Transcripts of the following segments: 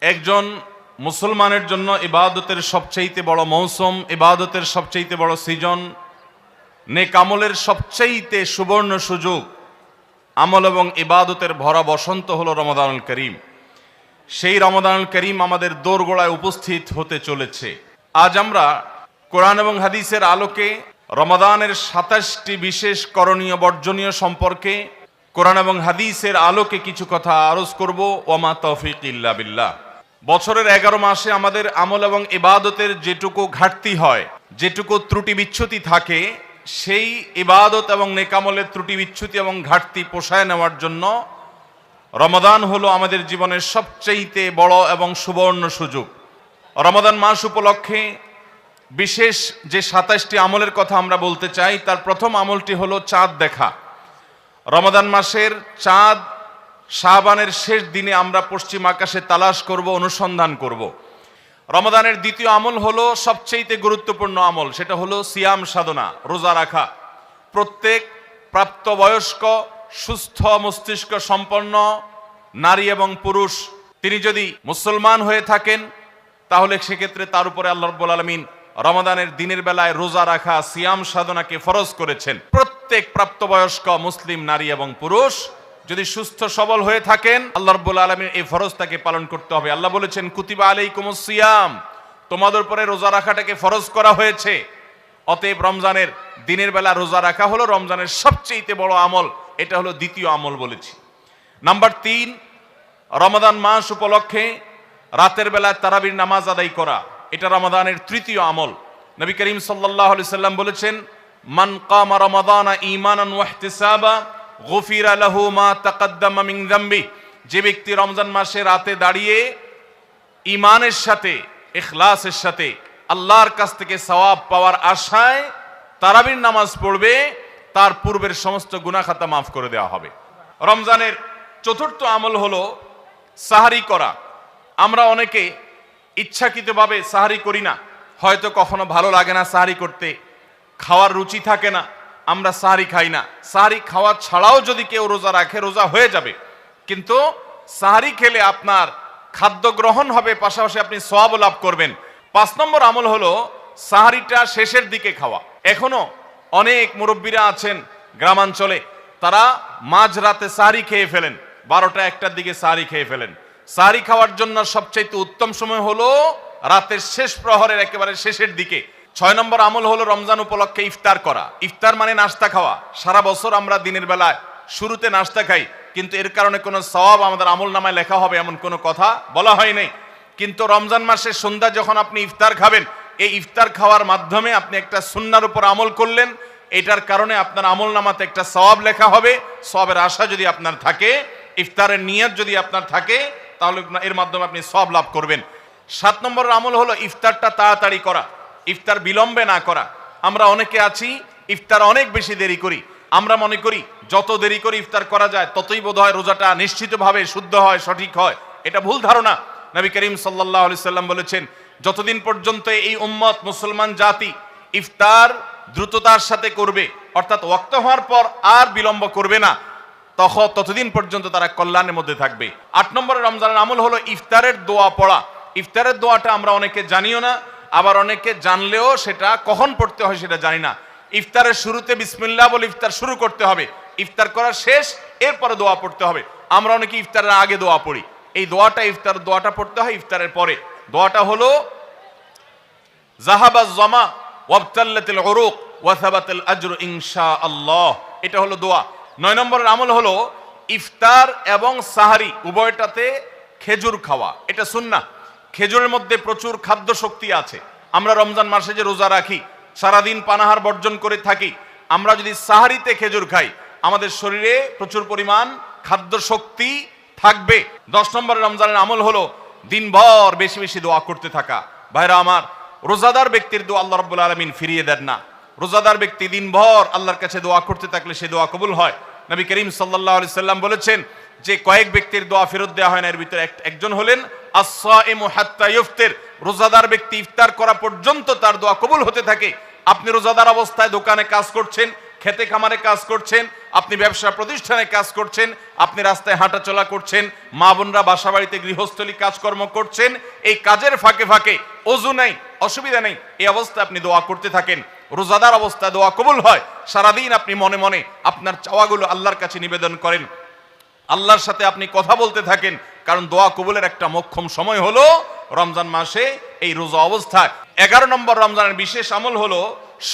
একজন মুসলমানের জন্য ইবাদতের সবচাইতে বড় মৌসুম, ইবাদতের সবচাইতে বড় সিজন, নেক আমলের সবচাইতে সুবর্ণ সুযোগ, আমল এবং ইবাদতের ভরা বসন্ত হলো রমাদানুল করিম। সেই রমাদানুল করিম আমাদের দোরগোড়ায় উপস্থিত হতে চলেছে। আজ আমরা কোরআন এবং হাদিসের আলোকে রমাদানের 27টি বিশেষ করণীয় বর্জনীয় সম্পর্কে কোরআন এবং হাদিসের আলোকে কিছু কথা আরজ করব। ওমা তৌফিক ইল্লা বিল্লাহ। বছরের 11 মাসে আমাদের আমল এবং ইবাদতের যেটুকু ঘাটতি হয়, যেটুকু ত্রুটি বিচ্যুতি থাকে, সেই ইবাদত এবং নেকামলের ত্রুটি বিচ্যুতি এবং ঘাটতি পোষায় নেওয়ার জন্য রমাদান হলো আমাদের জীবনের সবচেয়ে বড় এবং সুবর্ণ সুযোগ। রমাদান মাস উপলক্ষে বিশেষ যে 27টি আমলের কথা আমরা বলতে চাই, তার প্রথম আমলটি হলো চাঁদ দেখা। রমাদান মাসের চাঁদ শাবানের শেষ দিনে আমরা পশ্চিম আকাশে তালাশ করব, অনুসন্ধান করব। রমাদানের দ্বিতীয় আমল হলো সবচেয়ে গুরুত্বপূর্ণ আমল, সেটা হলো সিয়াম সাধনা, রোজা রাখা। প্রত্যেক প্রাপ্তবয়স্ক সুস্থ মস্তিষ্ক সম্পন্ন নারী এবং পুরুষ তিনি যদি মুসলমান হয়ে থাকেন, তাহলে সেক্ষেত্রে তার উপরে আল্লাহ রাব্বুল আলামিন রমাদানের দিনের বেলায় রোজা রাখা, সিয়াম সাধনাকে ফরজ করেছেন। প্রত্যেক প্রাপ্তবয়স্ক মুসলিম নারী এবং পুরুষ যদি সুস্থ সবল হয়ে থাকেন, আল্লাহ রাব্বুল আলামিন এই ফরজটাকে পালন করতে হবে। আল্লাহ বলেছেন, কুতিবা আলাইকুমুস সিয়াম, তোমাদের উপরে রোজা রাখাটাকে ফরজ করা হয়েছে। অতএব রমজানের দিনের বেলা রোজা রাখা হলো রমজানের সবচেয়ে বড় আমল। এটা হলো দ্বিতীয় আমল বলেছি। নাম্বার 3, রমাদান মাস উপলক্ষে রাতের বেলায় তারাবির নামাজ আদায় করা, এটা রমাদানের তৃতীয় আমল। নবী করিম সাল্লাল্লাহু আলাইহি সাল্লাম বলেছেন, মান কামা রমাদানা ঈমানান ওয়া ইহতিসাবা গুফিরা লাহু মা তাকাদ্দামা মিন যামবি। যে ব্যক্তি রমজান মাসে রাতে দাঁড়িয়ে ঈমানের সাথে, ইখলাসের সাথে আল্লাহর কাছ থেকে সওয়াব পাওয়ার আশায় তারাবির নামাজ পড়বে, তার পূর্বের সমস্ত গুনাহ খাতা মাফ করে দেওয়া হবে। রমজানের চতুর্থ আমল হলো সাহারি করা। আমরা অনেকে ইচ্ছাকৃতভাবে সাহারি করি না, হয়তো কখনো ভালো লাগে না সাহারি করতে, খাওয়ার রুচি থাকে না, আমরা সাহারি খাই না। সাহারি খাওয়া ছাড়াও যদি কেউ রোজা রাখে, রোজা হয়ে যাবে, কিন্তু সাহারি খেলে আপনার খাদ্য গ্রহণ হবে, পাশাপাশি আপনি সওয়াব লাভ করবেন। 5 নম্বর আমল হলো সাহারিটা শেষের দিকে খাওয়া। এখনো অনেক মুরব্বীরা আছেন গ্রামাঞ্চলে, তারা মাঝরাতে সাহারি খেয়ে ফেলেন, 12টা-1টার দিকে সাহারি খেয়ে ফেলেন। সাহারি খাওয়ার জন্য সবচাইতে উত্তম সময় হলো রাতের শেষ প্রহরের একেবারে শেষের দিকে। 6 নম্বর আমল হলো রমজান উপলক্ষে ইফতার করা। ইফতার মানে নাস্তা খাওয়া। সারা বছর আমরা দিনের বেলায় শুরুতে নাস্তা খাই, কিন্তু এর কারণে কোনো সওয়াব আমাদের আমল নামায় লেখা হবে এমন কোনো কথা বলা হয় নাই। কিন্তু রমজান মাসের সন্ধ্যা যখন আপনি ইফতার খাবেন, এই ইফতার খাওয়ার মাধ্যমে আপনি একটা সুন্নাহর উপর আমল করলেন, এটার কারণে আপনার আমল নামাতে একটা সওয়াব লেখা হবে। সওয়াবের আশা যদি আপনার থাকে, ইফতারের নিয়ত যদি আপনার থাকে, তাহলে এর মাধ্যমে আপনি সওয়াব লাভ করবেন। 7 নম্বরের আমল হলো ইফতারটা তাড়াতাড়ি করা, ইফতার বিলম্বে না করা। আমরা অনেকে আছি ইফতার অনেক বেশি দেরি করি। আমরা মনে করি যত দেরি করে ইফতার করা যায় ততই বোধহয় রোজাটা নিশ্চিতভাবে শুদ্ধ হয়, সঠিক হয়। এটা ভুল ধারণা। নবী করিম সাল্লাল্লাহু আলাইহি সাল্লাম বলেছেন, যতদিন পর্যন্ত এই উম্মত মুসলমান জাতি ইফতার দ্রুততার সাথে করবে, অর্থাৎ ওয়াক্ত হওয়ার পর আর বিলম্ব করবে না, ততদিন পর্যন্ত তারা কল্যাণের মধ্যে থাকবে। 8 নম্বরের রমজানের আমল হলো ইফতারের দোয়া পড়া। ইফতারের দোয়াটা আমরা অনেকে জানিও না, আবার অনেকে জানলেও সেটা কখন পড়তে হয় সেটা জানি না। ইফতারের শুরুতে বিসমিল্লাহ বলে ইফতার শুরু করতে হবে, ইফতার করার শেষ, এরপরে দোয়া পড়তে হবে। আমরা অনেকে ইফতারের আগে দোয়া পড়ি, এই দোয়াটা ইফতার দোয়াটা পড়তে হয় ইফতারের পরে। দোয়াটা হলো যাহাবাজ জামা ওয়াবতাল্লাতিল উরুক ওয়া সাবাতাল আজরু ইনশাআল্লাহ, এটা হলো দোয়া। 9 নম্বরের আমল হলো ইফতার এবং সাহারি উভয়টাতে খেজুর খাওয়া, এটা সুন্নাহ। খেজুরের মধ্যে প্রচুর খাদ্য শক্তি আছে। আমরা রমজান মাসে যে রোজা রাখি, সারাদিন পানাহার বর্জন করে থাকি, আমরা যদি সাহারিতে খেজুর খাই, আমাদের শরীরে প্রচুর পরিমাণ খাদ্য শক্তি থাকবে। 10 নম্বরের রমজানের আমল হলো দিনভর বেশি বেশি দোয়া করতে থাকা। ভাইরা আমার, রোজাদার ব্যক্তির দোয়া আল্লাহ রাব্বুল আলামিন ফিরিয়ে দেন না। রোজাদার ব্যক্তি দিনভর আল্লাহর কাছে দোয়া করতে থাকলে সে দোয়া কবুল হয়। নবী করিম সাল্লাল্লাহু আলাইহি সাল্লাম বলেছেন যে কয়েক ব্যক্তির দোয়া ফেরত দেওয়া হয় না, এর ভিতরে একজন হলেন আস-সাইমু হাত্তা ইফতির। রোজাদার ব্যক্তি ইফতার করা পর্যন্ত তার দোয়া কবুল হতে থাকে। আপনি রোজাদার অবস্থায় দোকানে কাজ করছেন, খেতে খামারে কাজ করছেন, আপনি ব্যবসা প্রতিষ্ঠানে কাজ করছেন, আপনি রাস্তায় হাঁটাচলা করছেন, মা বোনরা বাসা বাড়িতে গৃহস্থলী কাজকর্ম করছেন, এই কাজের ফাঁকে ফাঁকে ওযু নেই, অসুবিধা নেই, এই অবস্থায় আপনি দোয়া করতে থাকেন। রোজাদার অবস্থায় দোয়া কবুল হয়। সারাদিন আপনি মনে মনে আপনার চাওয়াগুলো আল্লাহর কাছে নিবেদন করেন, আল্লাহর সাথে আপনি কথা বলতে থাকেন, কারণ দোয়া কবুলের একটা মোক্ষম সময় হলো রমজান মাসে এই রোজা অবস্থায়। 11 নম্বর রমজানের বিশেষ আমল হলো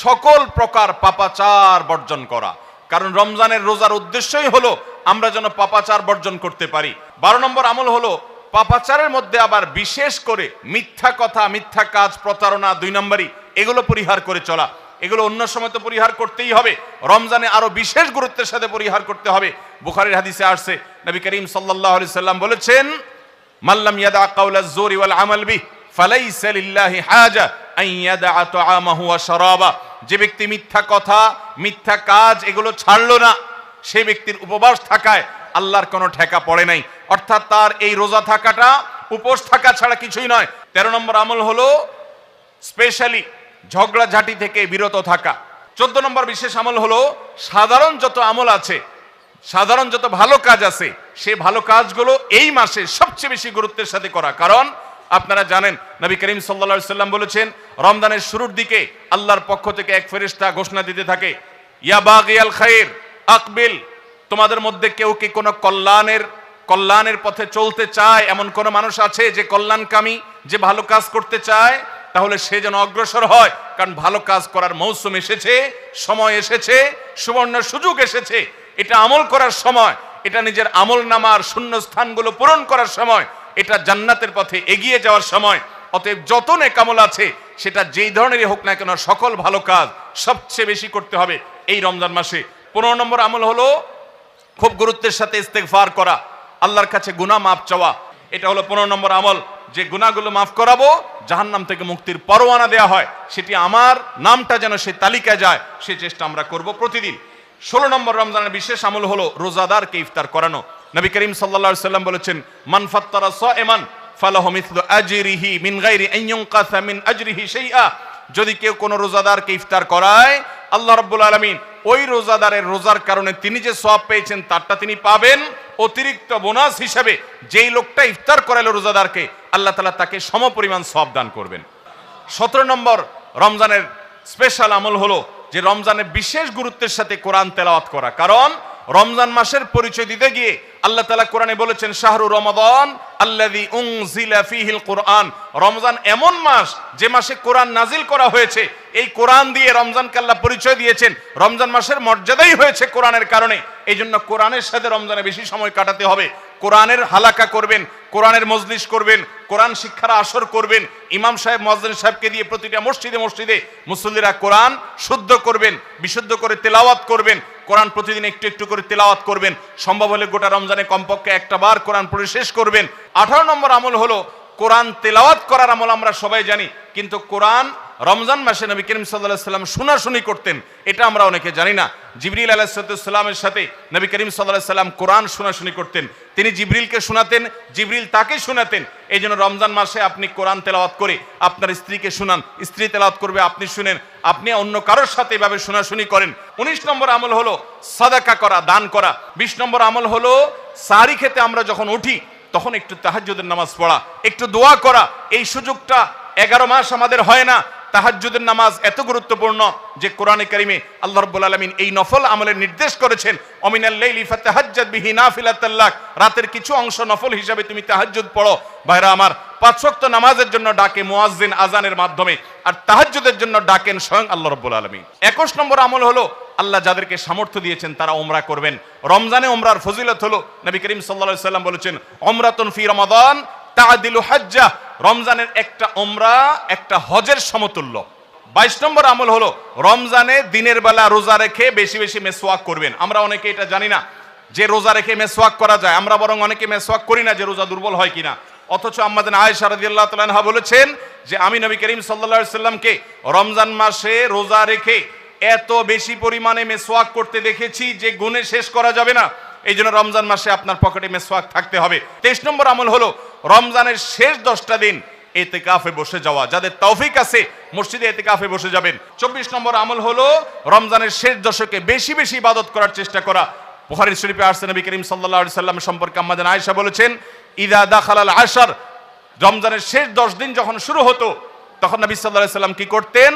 সকল প্রকার পাপাচার বর্জন করা, কারণ রমজানের রোজার উদ্দেশ্যই হলো আমরা যেন পাপাচার বর্জন করতে পারি। 12 নম্বর আমল হলো পাপাচারের মধ্যে আবার বিশেষ করে মিথ্যা কথা, মিথ্যা কাজ, প্রতারণা 2 নম্বরই, এগুলো পরিহার করে চলা। এগুলো অন্য সময় তো পরিহার করতেই হবে, রমজানে আরো বিশেষ গুরুত্বের সাথে পরিহার করতে হবে। বুখারীর হাদিসে আসছে, নবী করিম সাল্লাল্লাহু আলাইহি সাল্লাম বলেছেন, মাল্লাম ইয়াদা কাওলাজ জুরি ওয়াল আমাল বিহি ফালাইসা লিল্লাহি হাজা আন ইয়াদা তাআমাহু ওয়া শারাবা। যে ব্যক্তি মিথ্যা কথা, মিথ্যা কাজ এগুলো ছাড়লো না, সেই ব্যক্তির উপবাস থাকায় আল্লাহর কোনো ঠেকা পড়ে নাই। অর্থাৎ তার এই রোজা থাকাটা উপোস থাকা ছাড়া কিছুই নয়। 13 নম্বর আমল হলো স্পেশালি ঝগড়াঝাটি থেকে বিরত থাকা। 14 নম্বর বিশেষ আমল হলো সাধারণ যত আমল আছে, সাধারণ যত ভালো কাজ আছে, সেই ভালো কাজগুলো এই মাসে সবচেয়ে বেশি গুরুত্বের সাথে করা। কারণ আপনারা জানেন নবী করিম সাল্লাল্লাহু আলাইহি সাল্লাম বলেছেন, রমজানের শুরুর দিকে আল্লাহর পক্ষ থেকে এক ফেরেশতা ঘোষণা দিতে থাকে, ইয়া বাগিয়াল খায়র আকবিল। তোমাদের মধ্যে কেউ কি কোনো কল্যাণের পথে চলতে চায়, এমন কোন মানুষ আছে যে কল্যাণকামী, যে ভালো কাজ করতে চায়, তাহলে সে যেন অগ্রসর হয়। কারণ ভালো কাজ করার মৌসুম এসেছে, সময় এসেছে, সুবর্ণ সুযোগ এসেছে। এটা আমল করার সময়, এটা নিজের আমল নামার শূন্য স্থানগুলো পূরণ করার সময়, এটা জান্নাতের পথে এগিয়ে যাওয়ার সময়। অতএব যত নেক আমল আছে, সেটা যেই ধরনেরই হোক না কেন, সকল ভালো কাজ সবচেয়ে বেশি করতে হবে এই রমজান মাসে। 15 নম্বর আমল হলো খুব গুরুত্বের সাথে ইস্তেগফার করা, আল্লাহর কাছে গুনাহ মাফ চাওয়া। এটা হলো 15 নম্বর আমল, যে গুনাহগুলো মাফ করাবো, জাহান্নাম থেকে মুক্তির পরোয়ানা দেয়া হয়, সেটি আমার নামটা যেন সেই তালিকায় যায়, সেই চেষ্টা আমরা করব প্রতিদিন। 16 নম্বর রমজানের বিশেষ আমল হলো রোজাদারকে ইফতার করানো। নবী করিম সাল্লাল্লাহু আলাইহি সাল্লাম বলেছেন, মান ফাত্তারা সাইমান ফালাহু মিসলু আজরিহি মিন গায়রি আন ইউনকাসা মিন আজরিহি শাইআ। যদি কেউ কোনো রোজাদারকে ইফতার করায়, আল্লাহ রাব্বুল আলামিন ওই রোজাদারের রোজার কারণে তিনি যে সওয়াব পেয়েছেন তারটা তিনি পাবেন, অতিরিক্ত বোনাস হিসেবে যেই লোকটা ইফতার করালো রোজাদারকে, আল্লাহ তাআলা তাকে সমপরিমাণ সওয়াব দান করবেন। 17 নম্বর রমজানের স্পেশাল আমল হলো যে রমজানের বিশেষ গুরুত্বের সাথে কোরআন তেলাওয়াত করা। কারণ রমজান মাসের পরিচয় দিতে গিয়ে আল্লাহ তাআলা কোরআনে বলেছেন, শাহরু রমাদান আল্লাযী উনজিলা ফীহিল কুরআন। রমজান এমন মাস যে মাসে কোরআন নাজিল করা হয়েছে। এই কোরআন দিয়ে রমজানকে আল্লাহ পরিচয় দিয়েছেন। রমজান মাসের মর্যাদাই হয়েছে কোরআনের কারণে। এই জন্য কোরআনের সাথে রমজানে বেশি সময় কাটাতে হবে। কোরআনের হালাকা করবেন, কোরআনের মজলিস করবেন, কোরআন শিক্ষার আসর করবেন, ইমাম সাহেব মুয়াজ্জিন সাহেবকে দিয়ে প্রতিটা মসজিদে মসজিদে মুসল্লিরা কোরআন শুদ্ধ করবেন, বিশুদ্ধ করে তেলাওয়াত করবেন। কোরআন প্রতিদিন একটু একটু করে তেলাওয়াত করবেন। সম্ভব হলে গোটা রমজানে কমপক্ষে একটা বার কোরআন পড়ে শেষ করবেন। 18 নম্বর আমল হলো কোরআন তেলাওয়াত করার আমল। আমরা সবাই জানি, কিন্তু কোরআন রমজান মাসে নবী করিম সাল্লাল্লাহু আলাইহি সাল্লাম শোনাশুনি করতেন, এটা আমরা অনেকে জানি না। জিবরিল আলাইহিস সালামের সাথে নবী করিম সাল্লাল্লাহু আলাইহি সাল্লাম কোরআন শোনাশুনি করতেন। তিনি জিবরিলকে শোনাতেন, জিবরিল তাকে শোনাতেন। এই জন্য রমজান মাসে আপনি কোরআন তেলাওয়াত করে আপনার স্ত্রীকে শোনান, স্ত্রী তেলাওয়াত করবে, আপনি শুনেন, আপনি অন্য কারোর সাথে এভাবে শোনাশুনি করেন। 19 নম্বর আমল হলো সাদাকা করা, দান করা। 20 নম্বর আমল হলো সাহরি খেতে আমরা যখন উঠি তখন একটু তাহাজ্জুদের নামাজ পড়া, একটু দোয়া করা। এই সুযোগটা 11 মাস আমাদের হয় না। তাহাজ্জুদের নামাজ এত গুরুত্বপূর্ণ যে কোরআনে কারিমে আল্লাহ রাব্বুল আলামিন এই নফল আমলের নির্দেশ করেছেন, অমিনাল লাইলি ফাতাহাজ্জাদ বিহি নাফিলাতাল লাক। রাতের কিছু অংশ নফল হিসাবে তুমি তাহাজ্জুদ পড়ো। ভাইরা আমার, 5 ওয়াক্ত নামাজের জন্য ডাকে মুয়াজ্জিন আজানের মাধ্যমে, আর তাহাজ্জুদের জন্য ডাকেন স্বয়ং আল্লাহ রাব্বুল আলামিন। 21 নম্বর আমল হলো আল্লাহ যাদেরকে সামর্থ্য দিয়েছেন তারা উমরা করবেন। রমজানে উমরার ফজিলত হলো, নবী করিম সাল্লাল্লাহু আলাইহি সাল্লাম বলেছেন, উমরাতুন ফি রমাদান তাআদিলু হাজ্জাহ। রমজানের একটা উমরা একটা হজের সমতুল্য। 22 নম্বর আমল হলো রমজানে দিনের বেলা রোজা রেখে বেশি বেশি মেসওয়াক করবেন। আমরা অনেকে এটা জানি না যে রোজা রেখে মেসওয়াক করা যায়। আমরা বরং অনেকে মেসওয়াক করি না যে রোজা দুর্বল হয় কিনা। অথচ আম্মাজান আয়েশা রাদিয়াল্লাহু তাআলা আনহা বলেছেন যে আমি নবী করিম সাল্লাল্লাহু আলাইহি সাল্লামকে রমজান মাসে রোজা রেখে এত বেশি পরিমাণে মেসওয়াক করতে দেখেছি যে গুণে শেষ করা যাবে না। এই জন্য রমজান মাসে আপনার পকেটে মেসওয়াক থাকতে হবে। 23 নম্বর আমল হলো রমজানের শেষ 10টা দিন ইতিকাফে বসে যাওয়া। যাদের তৌফিক আছে মসজিদে ইতিকাফে বসে যাবেন। 24 নম্বর আমল হলো রমজানের শেষ দশকে বেশি বেশি ইবাদত করার চেষ্টা করা। বুখারী শরীফে আসছে নবী করিম সাল্লাল্লাহু আলাইহি সাল্লাম সম্পর্কে আম্মা জান আয়েশা বলেছেন, ইদা দাখালাল আশর, রমজানের শেষ 10 দিন যখন শুরু হতো তখন নবী সাল্লাল্লাহু আলাইহি সাল্লাম কি করতেন?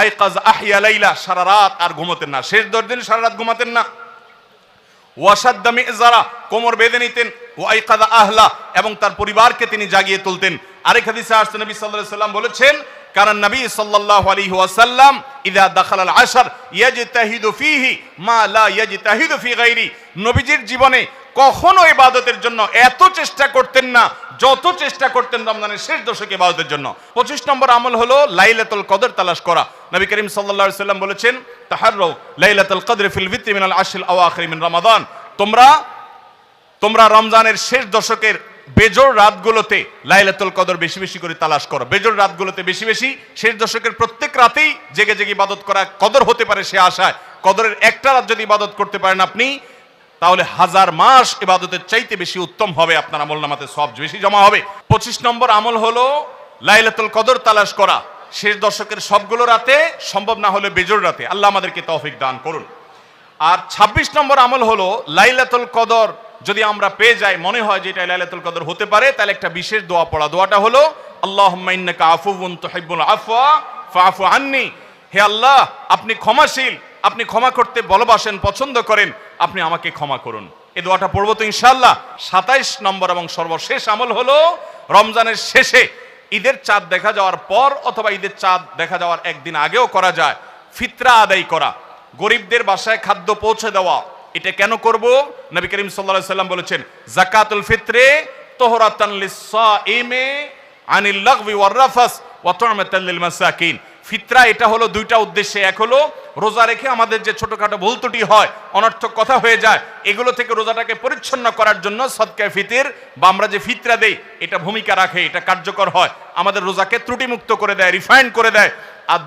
আইকাজ আহিয়া লাইলা, সারা রাত আর ঘুমাতেন না। শেষ 10 দিন সারা রাত ঘুমাতেন না। ওয়াসাদ্দা মিযজারা, কোমর বেঁধে নিতেন। ওয়াইকাযা আহলা, এবং তার পরিবারকে তিনি জাগিয়ে তুলতেন। আরেক হাদিসে আসছে নবী সাল্লাল্লাহু আলাইহি সাল্লাম বলেছেন, কারণ নবী সাল্লাল্লাহু আলাইহি ওয়াসাল্লাম ইযা দাখালাল আশর ইয়াজতাহিদু ফীহি মা লা ইয়াজতাহিদু ফী গায়রি, নবীজির জীবনে কখনো ইবাদতের জন্য এত চেষ্টা করতেন না যত চেষ্টা করতেন রমজানের শেষ দশকে ইবাদতের জন্য। 25 নম্বর আমল হলো লাইলাতুল কদর তালাশ করা। নবী করিম সাল্লাল্লাহু আলাইহি সাল্লাম বলেছেন, তাহাররু লাইলাতুল কদর ফিল ভিত্রি মিনাল আশরিল আওয়াখির মিন রমাদান, তোমরা রমজানের শেষ দশকের বেজোড় রাতগুলোতে লাইলাতুল কদর বেশি বেশি করে তালাশ করো। বেজোড় রাতগুলোতে বেশি বেশি, শেষ দশকের প্রত্যেক রাতেই জেগে জেগে ইবাদত করা কদর হতে পারে সে আশায়। কদরের একটা রাত যদি ইবাদত করতে পারেন আপনি, তাহলে 1000 মাস ইবাদতের চাইতে বেশি উত্তম হবে, আপনার আমলনামাতে সওয়াব বেশি জমা হবে। 25 নম্বর আমল হলো লাইলাতুল কদর তালাশ করা শেষ দশকের সবগুলো রাতে, সম্ভব না হলে বেজোড় রাতে। আল্লাহ আমাদেরকে তৌফিক দান করুন। আর 26 নম্বর আমল হলো লাইলাতুল কদর যদি আমরা পেয়ে যাই, মনে হয় যে এটা লাইলাতুল কদর হতে পারে, তাহলে একটা বিশেষ দোয়া পড়া। দোয়াটা হলো আল্লাহুম্মা ইন্নাকা আফুউন তুহিব্বুল আফওয়া ফাআফু আন্নি, হে আল্লাহ আপনি ক্ষমাশীল, আপনি ক্ষমা করতে ভালোবাসেন, পছন্দ করেন, আপনি আমাকে ক্ষমা করুন। এই দোয়াটা পড়বো তো ইনশাআল্লাহ। 27 নম্বর এবং সর্বশেষ আমল হলো রমজানের শেষে, ঈদের চাঁদ দেখা যাওয়ার পর অথবা ঈদের চাঁদ দেখা যাওয়ার একদিন আগেও করা যায়, ফিতরা আদায় করা, গরিবদের বাসায় খাদ্য পৌঁছে দেওয়া। এটা কেন করব? নবী করিম সাল্লাল্লাহু আলাইহি সাল্লাম বলেছেন, যাকাতুল ফিত্রে তুহরাতান লিস-সাইমি আনিল লাগবি ওয়ার রাফাস ওয়া তু'মাতান লিল মাসাকিন। ফিতরা এটা হলো দুইটা উদ্দেশ্যে। এক হলো রোজা রেখে আমাদের যে ছোটখাটো ভুল ত্রুটি হয়, অনর্থক কথা হয়ে যায়, এগুলো থেকে রোজাটাকে পরিচ্ছন্ন করার জন্য সদকায়ে ফিতর বা আমরা যে ফিতরা দেই এটা ভূমিকা রাখে, এটা কার্যকর হয়, আমাদের রোজাকে ত্রুটিমুক্ত করে দেয়, রিফাইন্ড করে দেয়। আর